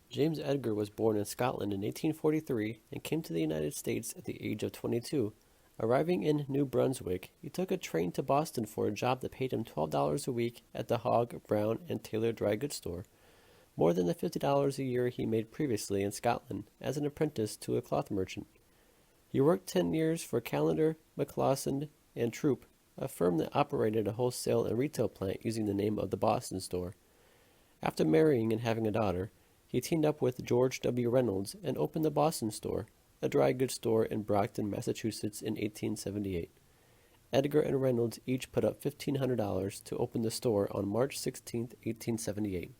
James Edgar was born in Scotland in 1843 and came to the United States at the age of 22. Arriving in New Brunswick, he took a train to Boston for a job that paid him $12 a week at the Hogg, Brown, and Taylor dry goods store, more than the $50 a year he made previously in Scotland as an apprentice to a cloth merchant. He worked 10 years for Callender, McAuslan, and Troupe, a firm that operated a wholesale and retail plant using the name of the Boston store. After marrying and having a daughter, he teamed up with George W. Reynolds and opened the Boston store, a dry goods store in Brockton, Massachusetts in 1878. Edgar and Reynolds each put up $1,500 to open the store on March 16, 1878.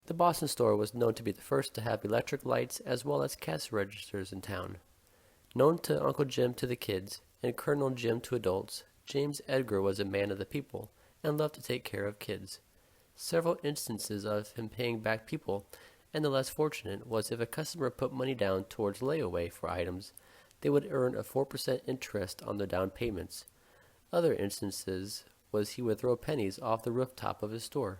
The Boston store was known to be the first to have electric lights as well as cash registers in town. Known to Uncle Jim to the kids and Colonel Jim to adults, James Edgar was a man of the people and loved to take care of kids. Several instances of him paying back people, and the less fortunate was if a customer put money down towards layaway for items, they would earn a 4% interest on their down payments. Other instances was he would throw pennies off the rooftop of his store.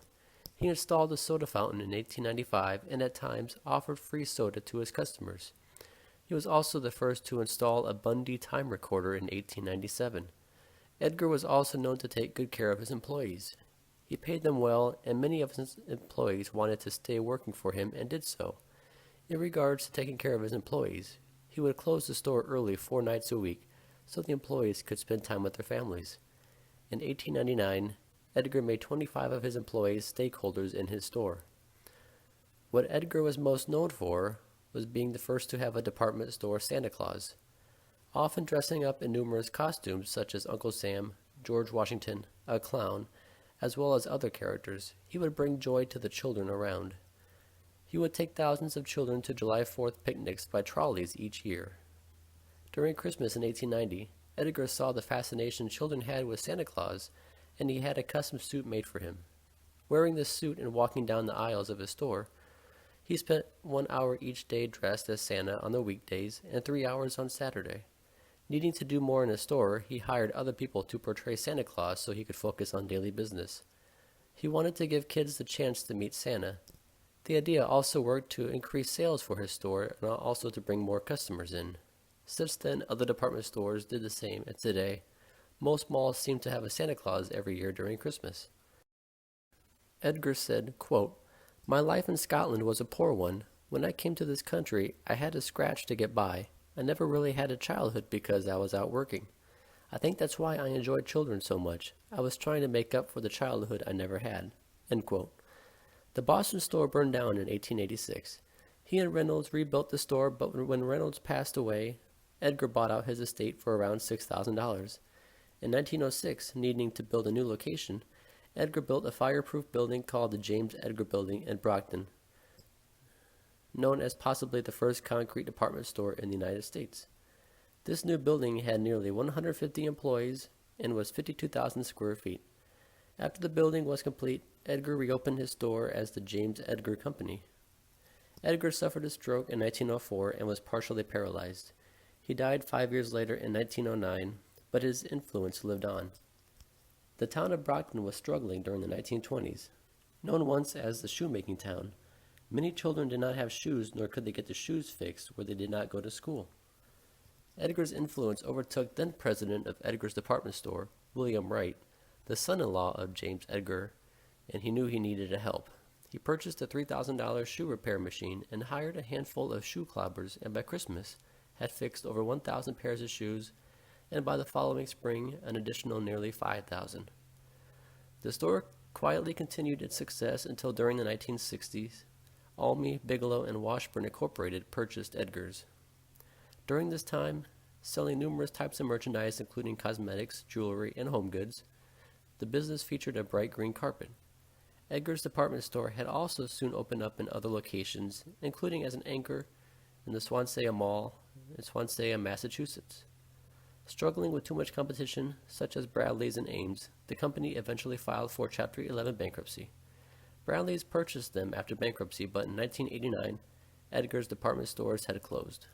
He installed a soda fountain in 1895 and at times offered free soda to his customers. He was also the first to install a Bundy time recorder in 1897. Edgar was also known to take good care of his employees. He paid them well, and many of his employees wanted to stay working for him and did so. In regards to taking care of his employees, he would close the store early 4 nights a week so the employees could spend time with their families. In 1899, Edgar made 25 of his employees stakeholders in his store. What Edgar was most known for was being the first to have a department store Santa Claus, often dressing up in numerous costumes such as Uncle Sam, George Washington, a clown, as well as other characters. He would bring joy to the children around. He would take thousands of children to July 4th picnics by trolleys each year. During Christmas in 1890, Edgar saw the fascination children had with Santa Claus, and he had a custom suit made for him. Wearing this suit and walking down the aisles of his store, he spent 1 hour each day dressed as Santa on the weekdays and 3 hours on Saturday. Needing to do more in his store, he hired other people to portray Santa Claus so he could focus on daily business. He wanted to give kids the chance to meet Santa. The idea also worked to increase sales for his store and also to bring more customers in. Since then, other department stores did the same, and today, most malls seem to have a Santa Claus every year during Christmas. Edgar said, quote, "My life in Scotland was a poor one. When I came to this country, I had to scratch to get by. I never really had a childhood because I was out working. I think that's why I enjoyed children so much. I was trying to make up for the childhood I never had." End quote. The Boston store burned down in 1886. He and Reynolds rebuilt the store, but when Reynolds passed away, Edgar bought out his estate for around $6,000. In 1906, needing to build a new location, Edgar built a fireproof building called the James Edgar Building in Brockton, known as possibly the first concrete department store in the United States. This new building had nearly 150 employees and was 52,000 square feet. After the building was complete, Edgar reopened his store as the James Edgar Company. Edgar suffered a stroke in 1904 and was partially paralyzed. He died 5 years later in 1909, but his influence lived on. The town of Brockton was struggling during the 1920s. Known once as the shoemaking town, many children did not have shoes, nor could they get their shoes fixed where they did not go to school. Edgar's influence overtook then president of Edgar's Department Store, William Wright, the son-in-law of James Edgar, and he knew he needed help. He purchased a $3,000 shoe repair machine and hired a handful of shoe clobbers, and by Christmas had fixed over 1,000 pairs of shoes, and by the following spring an additional nearly 5,000. The store quietly continued its success until during the 1960s, Almy, Bigelow, and Washburn Incorporated purchased Edgar's. During this time, selling numerous types of merchandise including cosmetics, jewelry, and home goods, the business featured a bright green carpet. Edgar's department store had also soon opened up in other locations, including as an anchor in the Swansea Mall in Swansea, Massachusetts. Struggling with too much competition, such as Bradlee's and Ames, the company eventually filed for Chapter 11 bankruptcy. Bradlee's purchased them after bankruptcy, but in 1989, Edgar's department stores had closed.